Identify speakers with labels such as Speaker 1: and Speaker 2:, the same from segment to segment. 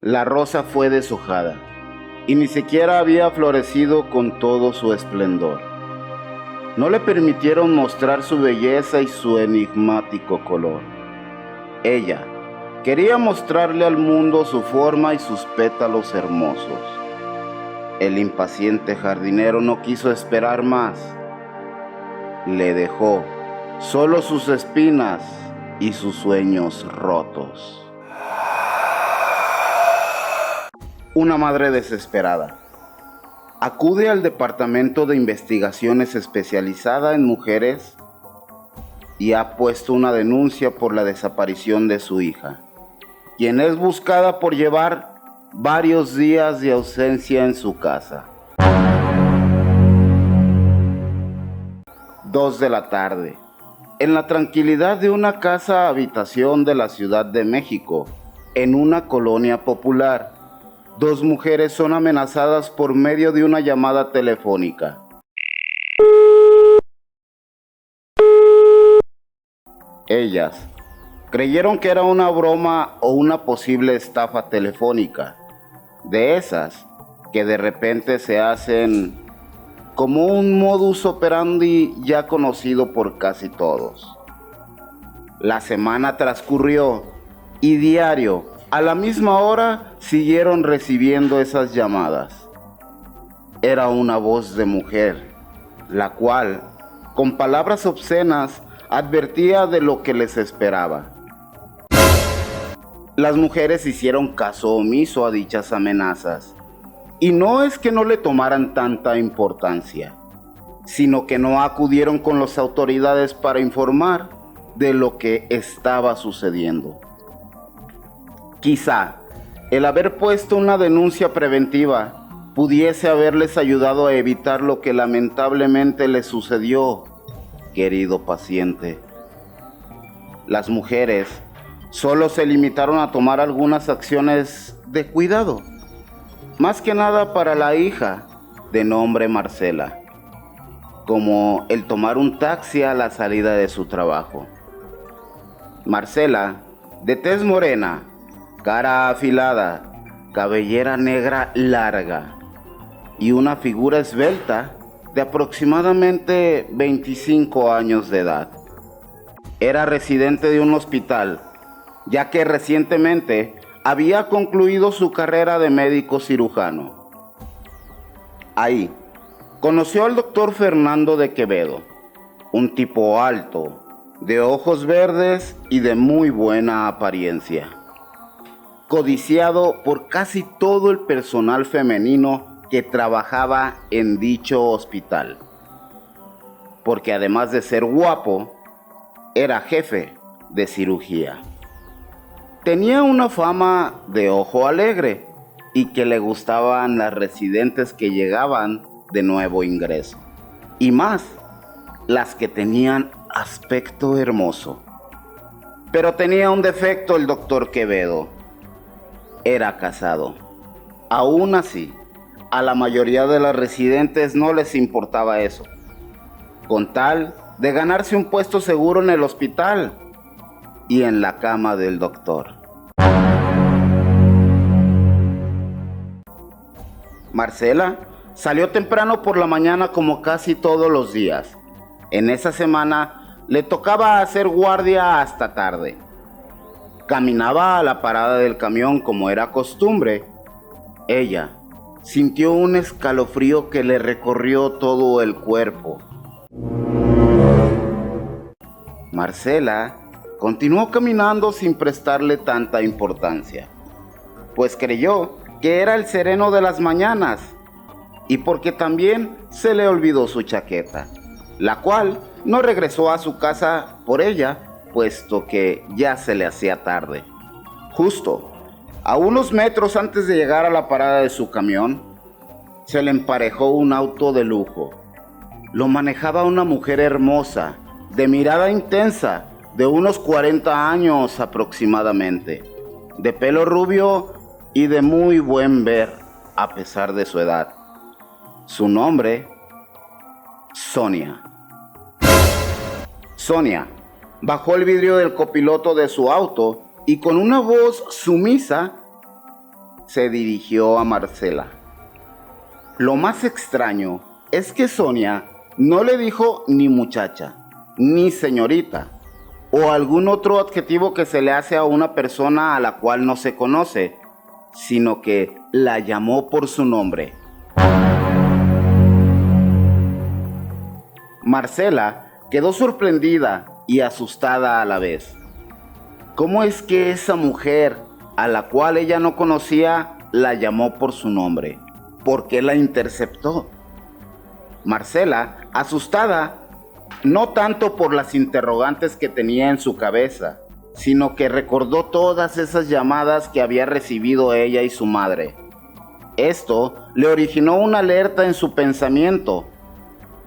Speaker 1: La rosa fue deshojada, y ni siquiera había florecido con todo su esplendor. No le permitieron mostrar su belleza y su enigmático color. Ella quería mostrarle al mundo su forma y sus pétalos hermosos. El impaciente jardinero no quiso esperar más. Le dejó solo sus espinas y sus sueños rotos. Una madre desesperada acude al Departamento de Investigaciones especializada en mujeres y ha puesto una denuncia por la desaparición de su hija, quien es buscada por llevar varios días de ausencia en su casa. 2 de la tarde, en la tranquilidad de una casa habitación de la Ciudad de México, en una colonia popular, 2 mujeres son amenazadas por medio de una llamada telefónica. Ellas creyeron que era una broma o una posible estafa telefónica, de esas que de repente se hacen como un modus operandi ya conocido por casi todos. La semana transcurrió y diario, a la misma hora, siguieron recibiendo esas llamadas. Era una voz de mujer, la cual, con palabras obscenas, advertía de lo que les esperaba. Las mujeres hicieron caso omiso a dichas amenazas, y no es que no le tomaran tanta importancia, sino que no acudieron con las autoridades para informar de lo que estaba sucediendo. Quizá el haber puesto una denuncia preventiva pudiese haberles ayudado a evitar lo que lamentablemente les sucedió, querido paciente. Las mujeres solo se limitaron a tomar algunas acciones de cuidado, más que nada para la hija de nombre Marcela, como el tomar un taxi a la salida de su trabajo. Marcela, de tez morena, cara afilada, cabellera negra larga y una figura esbelta de aproximadamente 25 años de edad. Era residente de un hospital, ya que recientemente había concluido su carrera de médico cirujano. Ahí conoció al doctor Fernando de Quevedo, un tipo alto, de ojos verdes y de muy buena apariencia, codiciado por casi todo el personal femenino que trabajaba en dicho hospital, porque además de ser guapo, era jefe de cirugía. Tenía una fama de ojo alegre y que le gustaban las residentes que llegaban de nuevo ingreso, y más las que tenían aspecto hermoso. Pero tenía un defecto el doctor Quevedo: era casado. Aún así, a la mayoría de las residentes no les importaba eso, con tal de ganarse un puesto seguro en el hospital y en la cama del doctor. Marcela salió temprano por la mañana como casi todos los días. En esa semana le tocaba hacer guardia hasta tarde. Caminaba a la parada del camión como era costumbre. Ella sintió un escalofrío que le recorrió todo el cuerpo. Marcela continuó caminando sin prestarle tanta importancia, pues creyó que era el sereno de las mañanas y porque también se le olvidó su chaqueta, la cual no regresó a su casa por ella, puesto que ya se le hacía tarde. Justo a unos metros antes de llegar a la parada de su camión, se le emparejó un auto de lujo. Lo manejaba una mujer hermosa, de mirada intensa, de unos 40 años aproximadamente, de pelo rubio y de muy buen ver a pesar de su edad. Su nombre, Sonia. Sonia bajó el vidrio del copiloto de su auto y con una voz sumisa se dirigió a Marcela. Lo más extraño es que Sonia no le dijo ni muchacha, ni señorita, o algún otro adjetivo que se le hace a una persona a la cual no se conoce, sino que la llamó por su nombre. Marcela quedó sorprendida y asustada a la vez. ¿Cómo es que esa mujer, a la cual ella no conocía, la llamó por su nombre? ¿Por qué la interceptó? Marcela, asustada, no tanto por las interrogantes que tenía en su cabeza, sino que recordó todas esas llamadas que había recibido ella y su madre. Esto le originó una alerta en su pensamiento.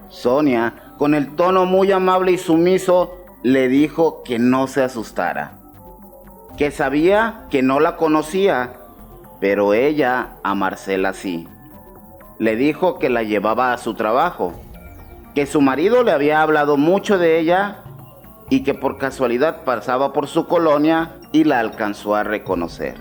Speaker 1: Sonia, con el tono muy amable y sumiso, le dijo que no se asustara, que sabía que no la conocía, pero ella a Marcela sí. Le dijo que la llevaba a su trabajo, que su marido le había hablado mucho de ella y que por casualidad pasaba por su colonia y la alcanzó a reconocer.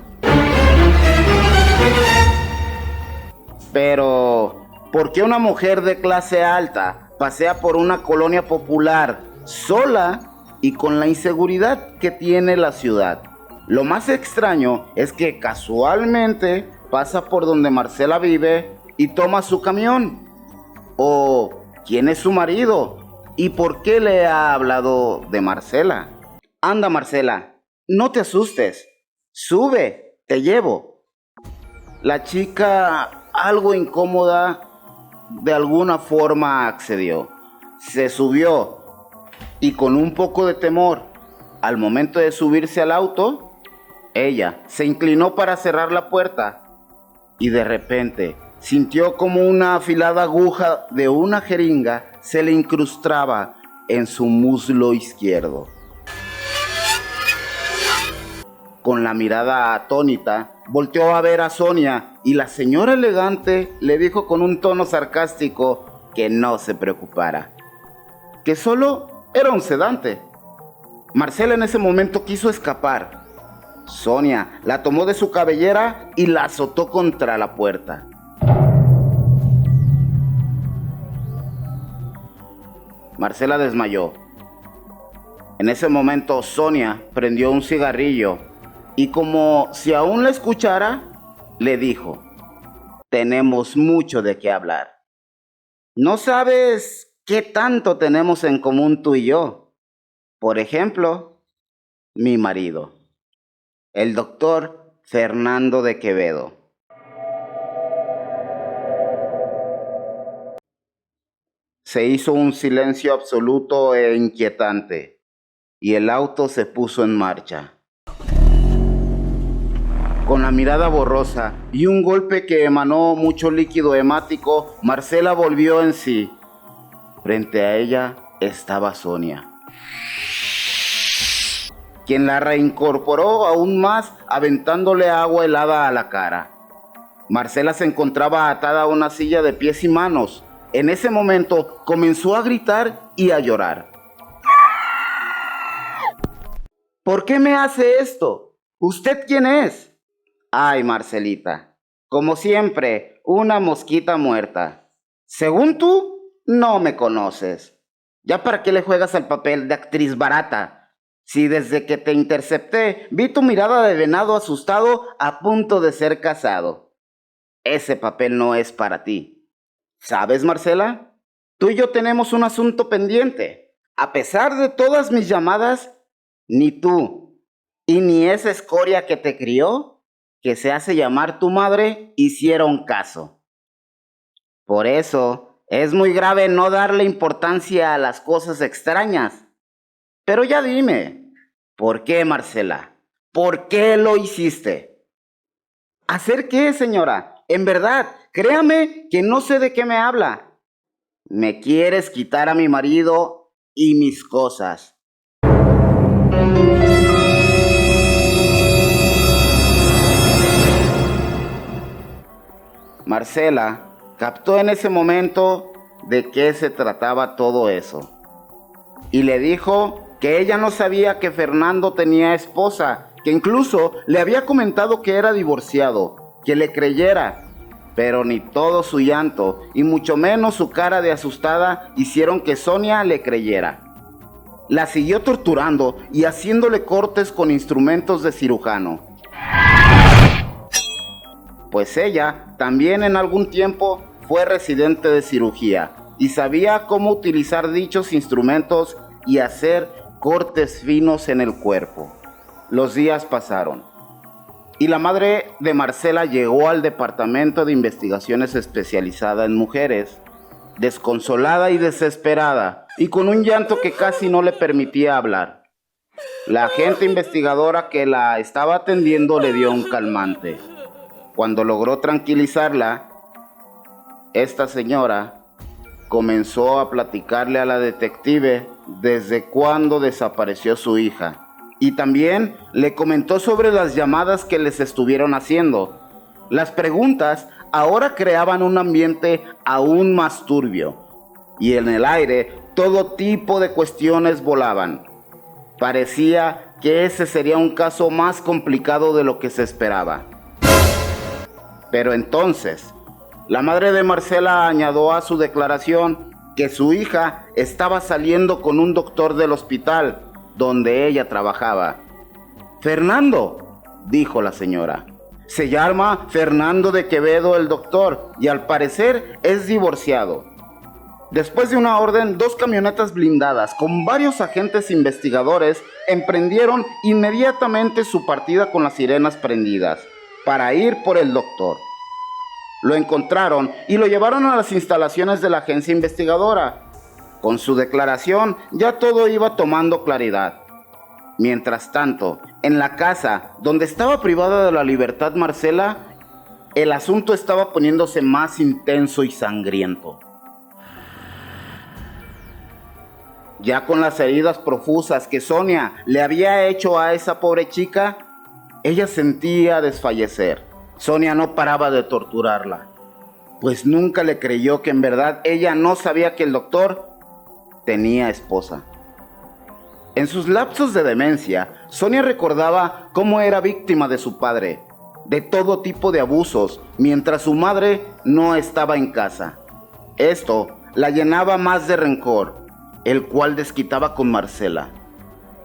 Speaker 1: Pero, ¿por qué una mujer de clase alta pasea por una colonia popular sola y con la inseguridad que tiene la ciudad? Lo más extraño es que casualmente pasa por donde Marcela vive y toma su camión. ¿O quién es su marido? ¿Y por qué le ha hablado de Marcela? Anda, Marcela, no te asustes. Sube, te llevo. La chica, algo incómoda, de alguna forma accedió. Se subió y con un poco de temor, al momento de subirse al auto, ella se inclinó para cerrar la puerta y de repente sintió como una afilada aguja de una jeringa se le incrustaba en su muslo izquierdo. Con la mirada atónita, volteó a ver a Sonia y la señora elegante le dijo con un tono sarcástico que no se preocupara, que solo era un sedante. Marcela en ese momento quiso escapar. Sonia la tomó de su cabellera y la azotó contra la puerta. Marcela desmayó. En ese momento Sonia prendió un cigarrillo y como si aún la escuchara, le dijo: tenemos mucho de qué hablar. ¿No sabes qué tanto tenemos en común tú y yo? Por ejemplo, mi marido, el doctor Fernando de Quevedo. Se hizo un silencio absoluto e inquietante, y el auto se puso en marcha. Con la mirada borrosa y un golpe que emanó mucho líquido hemático, Marcela volvió en sí. Frente a ella estaba Sonia, quien la reincorporó aún más aventándole agua helada a la cara. Marcela se encontraba atada a una silla de pies y manos. En ese momento comenzó a gritar y a llorar. ¿Por qué me hace esto? ¿Usted quién es? Ay, Marcelita, como siempre, una mosquita muerta. Según tú, no me conoces. ¿Ya para qué le juegas al papel de actriz barata? Si desde que te intercepté vi tu mirada de venado asustado a punto de ser casado. Ese papel no es para ti. ¿Sabes, Marcela? Tú y yo tenemos un asunto pendiente. A pesar de todas mis llamadas, ni tú y ni esa escoria que te crió, que se hace llamar tu madre, hicieron caso. Por eso es muy grave no darle importancia a las cosas extrañas. Pero ya dime, ¿por qué, Marcela? ¿Por qué lo hiciste? ¿Hacer qué, señora? En verdad, créame que no sé de qué me habla. Me quieres quitar a mi marido y mis cosas. Marcela captó en ese momento de qué se trataba todo eso y le dijo que ella no sabía que Fernando tenía esposa, que incluso le había comentado que era divorciado, que le creyera, pero ni todo su llanto y mucho menos su cara de asustada hicieron que Sonia le creyera. La siguió torturando y haciéndole cortes con instrumentos de cirujano, pues ella también en algún tiempo fue residente de cirugía y sabía cómo utilizar dichos instrumentos y hacer cortes finos en el cuerpo. Los días pasaron y la madre de Marcela llegó al departamento de investigaciones especializada en mujeres, desconsolada y desesperada, y con un llanto que casi no le permitía hablar. La agente investigadora que la estaba atendiendo le dio un calmante. Cuando logró tranquilizarla, esta señora comenzó a platicarle a la detective desde cuándo desapareció su hija. Y también le comentó sobre las llamadas que les estuvieron haciendo. Las preguntas ahora creaban un ambiente aún más turbio, y en el aire todo tipo de cuestiones volaban. Parecía que ese sería un caso más complicado de lo que se esperaba. Pero entonces, la madre de Marcela añadió a su declaración que su hija estaba saliendo con un doctor del hospital donde ella trabajaba. «Fernando», dijo la señora. «Se llama Fernando de Quevedo el doctor y al parecer es divorciado». Después de una orden, 2 camionetas blindadas con varios agentes investigadores emprendieron inmediatamente su partida con las sirenas prendidas para ir por el doctor. Lo encontraron y lo llevaron a las instalaciones de la agencia investigadora. Con su declaración ya todo iba tomando claridad. Mientras tanto, en la casa donde estaba privada de la libertad Marcela, el asunto estaba poniéndose más intenso y sangriento. Ya con las heridas profusas que Sonia le había hecho a esa pobre chica, ella sentía desfallecer. Sonia no paraba de torturarla, pues nunca le creyó que en verdad ella no sabía que el doctor tenía esposa. En sus lapsos de demencia, Sonia recordaba cómo era víctima de su padre, de todo tipo de abusos, mientras su madre no estaba en casa. Esto la llenaba más de rencor, el cual desquitaba con Marcela.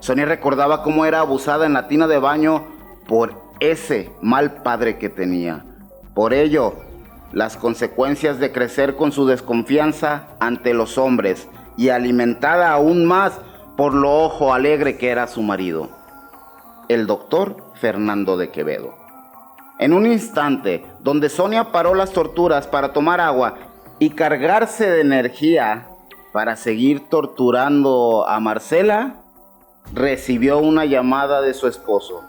Speaker 1: Sonia recordaba cómo era abusada en la tina de baño por ese mal padre que tenía. Por ello, las consecuencias de crecer con su desconfianza ante los hombres y alimentada aún más por lo ojo alegre que era su marido, el doctor Fernando de Quevedo. En un instante donde Sonia paró las torturas para tomar agua y cargarse de energía para seguir torturando a Marcela, recibió una llamada de su esposo.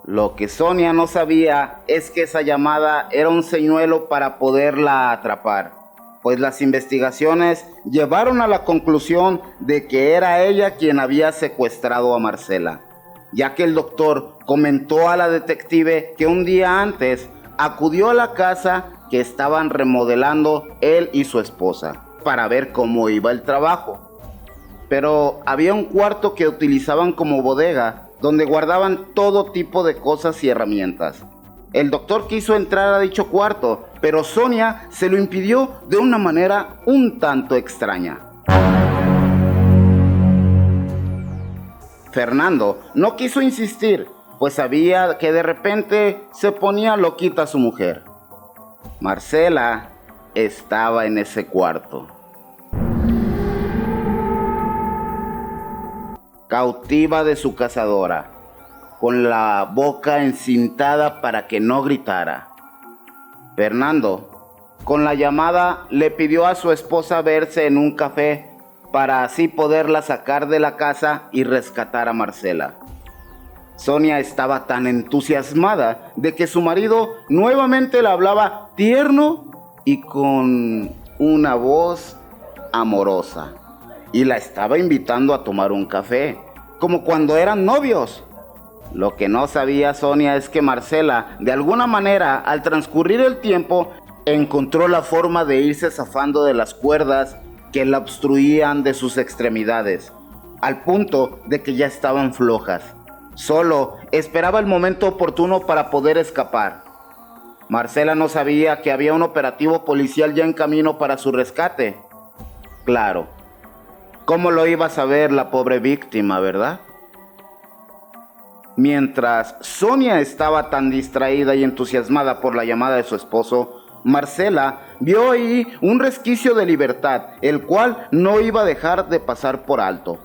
Speaker 1: Lo que Sonia no sabía es que esa llamada era un señuelo para poderla atrapar, pues las investigaciones llevaron a la conclusión de que era ella quien había secuestrado a Marcela, ya que el doctor comentó a la detective que un día antes acudió a la casa que estaban remodelando él y su esposa para ver cómo iba el trabajo. Pero había un cuarto que utilizaban como bodega donde guardaban todo tipo de cosas y herramientas. El doctor quiso entrar a dicho cuarto, pero Sonia se lo impidió de una manera un tanto extraña. Fernando no quiso insistir, pues sabía que de repente se ponía loquita su mujer. Marcela estaba en ese cuarto, cautiva de su cazadora, con la boca encintada para que no gritara. Fernando, con la llamada, le pidió a su esposa verse en un café para así poderla sacar de la casa y rescatar a Marcela. Sonia estaba tan entusiasmada de que su marido nuevamente le hablaba tierno y con una voz amorosa, y la estaba invitando a tomar un café, como cuando eran novios. Lo que no sabía Sonia es que Marcela, de alguna manera, al transcurrir el tiempo, encontró la forma de irse zafando de las cuerdas que la obstruían de sus extremidades, al punto de que ya estaban flojas. Solo esperaba el momento oportuno para poder escapar. Marcela no sabía que había un operativo policial ya en camino para su rescate. Claro, ¿cómo lo iba a saber la pobre víctima, verdad? Mientras Sonia estaba tan distraída y entusiasmada por la llamada de su esposo, Marcela vio ahí un resquicio de libertad, el cual no iba a dejar de pasar por alto.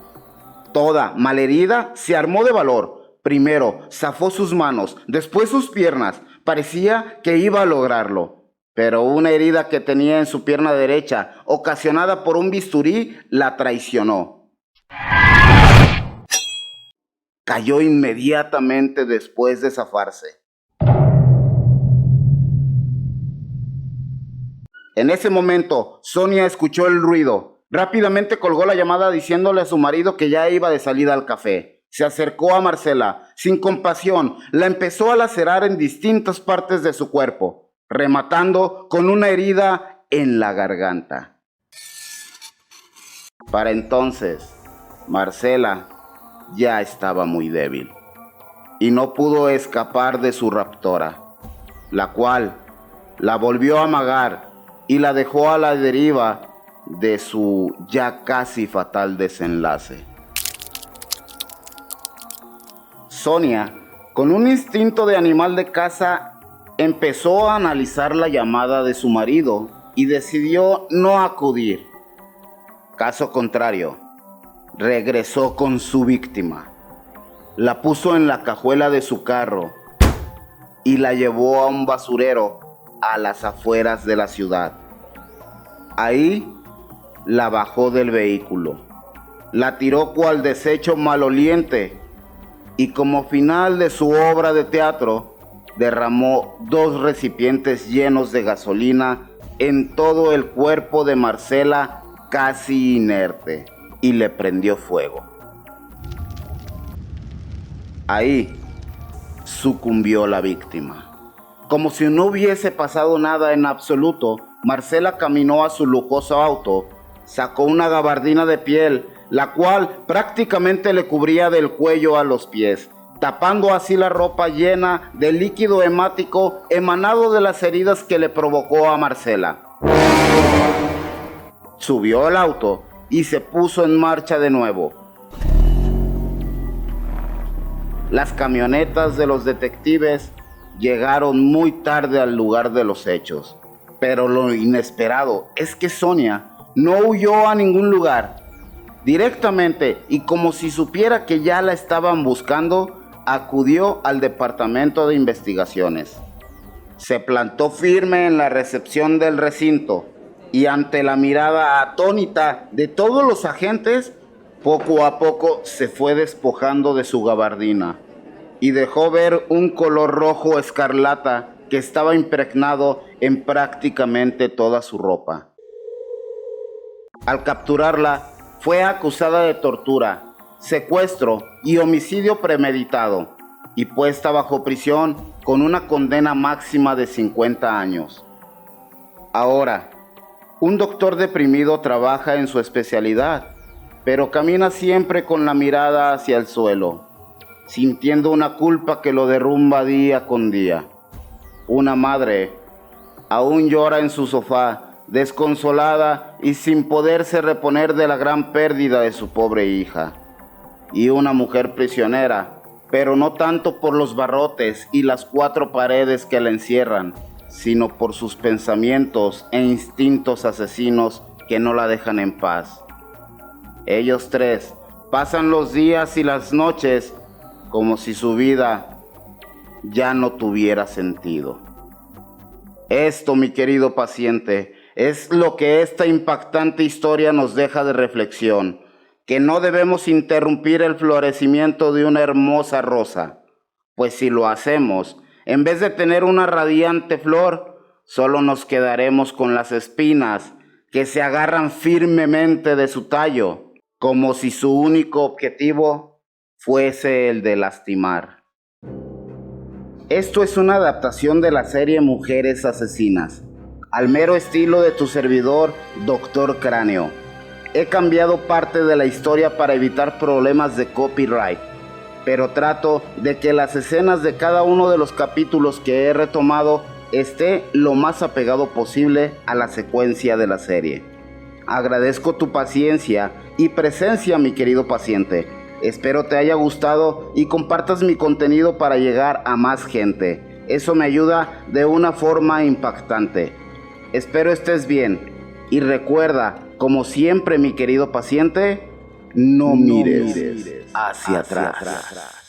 Speaker 1: Toda malherida se armó de valor. Primero zafó sus manos, después sus piernas. Parecía que iba a lograrlo, pero una herida que tenía en su pierna derecha, ocasionada por un bisturí, la traicionó. Cayó inmediatamente después de zafarse. En ese momento, Sonia escuchó el ruido. Rápidamente colgó la llamada diciéndole a su marido que ya iba de salida al café. Se acercó a Marcela. Sin compasión, la empezó a lacerar en distintas partes de su cuerpo, rematando con una herida en la garganta. Para entonces, Marcela ya estaba muy débil y no pudo escapar de su raptora, la cual la volvió a amagar y la dejó a la deriva de su ya casi fatal desenlace. Sonia, con un instinto de animal de caza, empezó a analizar la llamada de su marido y decidió no acudir. Caso contrario, regresó con su víctima, la puso en la cajuela de su carro y la llevó a un basurero a las afueras de la ciudad. Ahí la bajó del vehículo, la tiró cual desecho maloliente y como final de su obra de teatro, derramó 2 recipientes llenos de gasolina en todo el cuerpo de Marcela, casi inerte, y le prendió fuego. Ahí sucumbió la víctima. Como si no hubiese pasado nada en absoluto, Marcela caminó a su lujoso auto, sacó una gabardina de piel, la cual prácticamente le cubría del cuello a los pies, tapando así la ropa llena de líquido hemático emanado de las heridas que le provocó a Marcela. Subió al auto y se puso en marcha de nuevo. Las camionetas de los detectives llegaron muy tarde al lugar de los hechos, pero lo inesperado es que Sonia no huyó a ningún lugar. Directamente, y como si supiera que ya la estaban buscando, acudió al departamento de investigaciones. Se plantó firme en la recepción del recinto y ante la mirada atónita de todos los agentes, poco a poco se fue despojando de su gabardina y dejó ver un color rojo escarlata que estaba impregnado en prácticamente toda su ropa. Al capturarla, fue acusada de tortura, secuestro y homicidio premeditado y puesta bajo prisión con una condena máxima de 50 años. Ahora, un doctor deprimido trabaja en su especialidad, pero camina siempre con la mirada hacia el suelo, sintiendo una culpa que lo derrumba día con día. Una madre aún llora en su sofá, desconsolada y sin poderse reponer de la gran pérdida de su pobre hija. Y una mujer prisionera, pero no tanto por los barrotes y las 4 paredes que la encierran, sino por sus pensamientos e instintos asesinos que no la dejan en paz. Ellos 3 pasan los días y las noches como si su vida ya no tuviera sentido. Esto, mi querido paciente, es lo que esta impactante historia nos deja de reflexión, que no debemos interrumpir el florecimiento de una hermosa rosa, pues si lo hacemos, en vez de tener una radiante flor, solo nos quedaremos con las espinas que se agarran firmemente de su tallo, como si su único objetivo fuese el de lastimar. Esto es una adaptación de la serie Mujeres Asesinas, al mero estilo de tu servidor, Dr. Cráneo. He cambiado parte de la historia para evitar problemas de copyright. pero trato de que las escenas de cada uno de los capítulos que he retomado esté lo más apegado posible a la secuencia de la serie. Agradezco tu paciencia y presencia, mi querido paciente. Espero te haya gustado y compartas mi contenido para llegar a más gente. Eso me ayuda de una forma impactante. Espero estés bien y recuerda, como siempre, mi querido paciente, no mires hacia atrás.